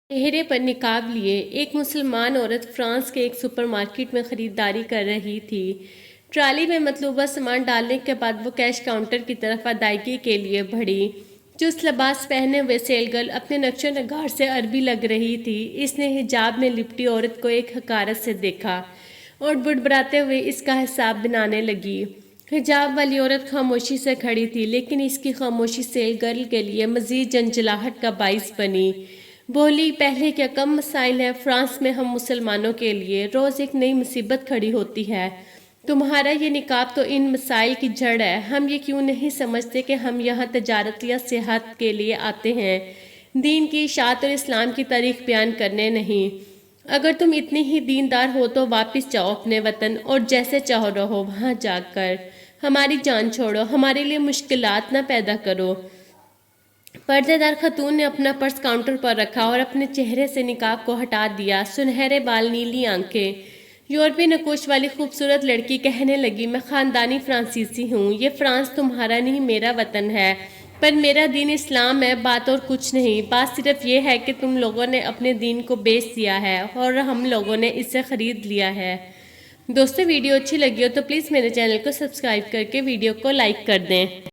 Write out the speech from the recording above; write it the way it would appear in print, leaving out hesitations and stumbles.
چہرے پر نقاب لیے ایک مسلمان عورت فرانس کے ایک سپر مارکیٹ میں خریداری کر رہی تھی۔ ٹرالی میں مطلوبہ سامان ڈالنے کے بعد وہ کیش کاؤنٹر کی طرف ادائیگی کے لیے بڑھی۔ چست لباس پہنے ہوئے سیل گرل اپنے نقش و نگار سے عربی لگ رہی تھی۔ اس نے حجاب میں لپٹی عورت کو ایک حقارت سے دیکھا اور بڑبڑاتے ہوئے اس کا حساب بنانے لگی۔ حجاب والی عورت خاموشی سے کھڑی تھی، لیکن اس کی خاموشی سیل گرل کے لیے مزید جھنجھلاہٹ کا باعث بنی۔ بولی، پہلے کیا کم مسائل ہیں؟ فرانس میں ہم مسلمانوں کے لیے روز ایک نئی مصیبت کھڑی ہوتی ہے۔ تمہارا یہ نقاب تو ان مسائل کی جڑ ہے۔ ہم یہ کیوں نہیں سمجھتے کہ ہم یہاں تجارت یا سیاحت کے لیے آتے ہیں، دین کی اشاعت اور اسلام کی تاریخ بیان کرنے نہیں؟ اگر تم اتنی ہی دیندار ہو تو واپس جاؤ اپنے وطن اور جیسے چاہو رہو وہاں جا کر۔ ہماری جان چھوڑو، ہمارے لیے مشکلات نہ پیدا کرو۔ پردے دار خاتون نے اپنا پرس کاؤنٹر پر رکھا اور اپنے چہرے سے نقاب کو ہٹا دیا۔ سنہرے بال، نیلی آنکھیں، یورپی نقوش والی خوبصورت لڑکی کہنے لگی، میں خاندانی فرانسیسی ہوں۔ یہ فرانس تمہارا نہیں، میرا وطن ہے، پر میرا دین اسلام ہے۔ بات اور کچھ نہیں، بات صرف یہ ہے کہ تم لوگوں نے اپنے دین کو بیچ دیا ہے اور ہم لوگوں نے اسے خرید لیا ہے۔ دوستو، ویڈیو اچھی لگی ہو تو پلیز میرے چینل کو سبسکرائب کر کے ویڈیو کو لائک کر دیں۔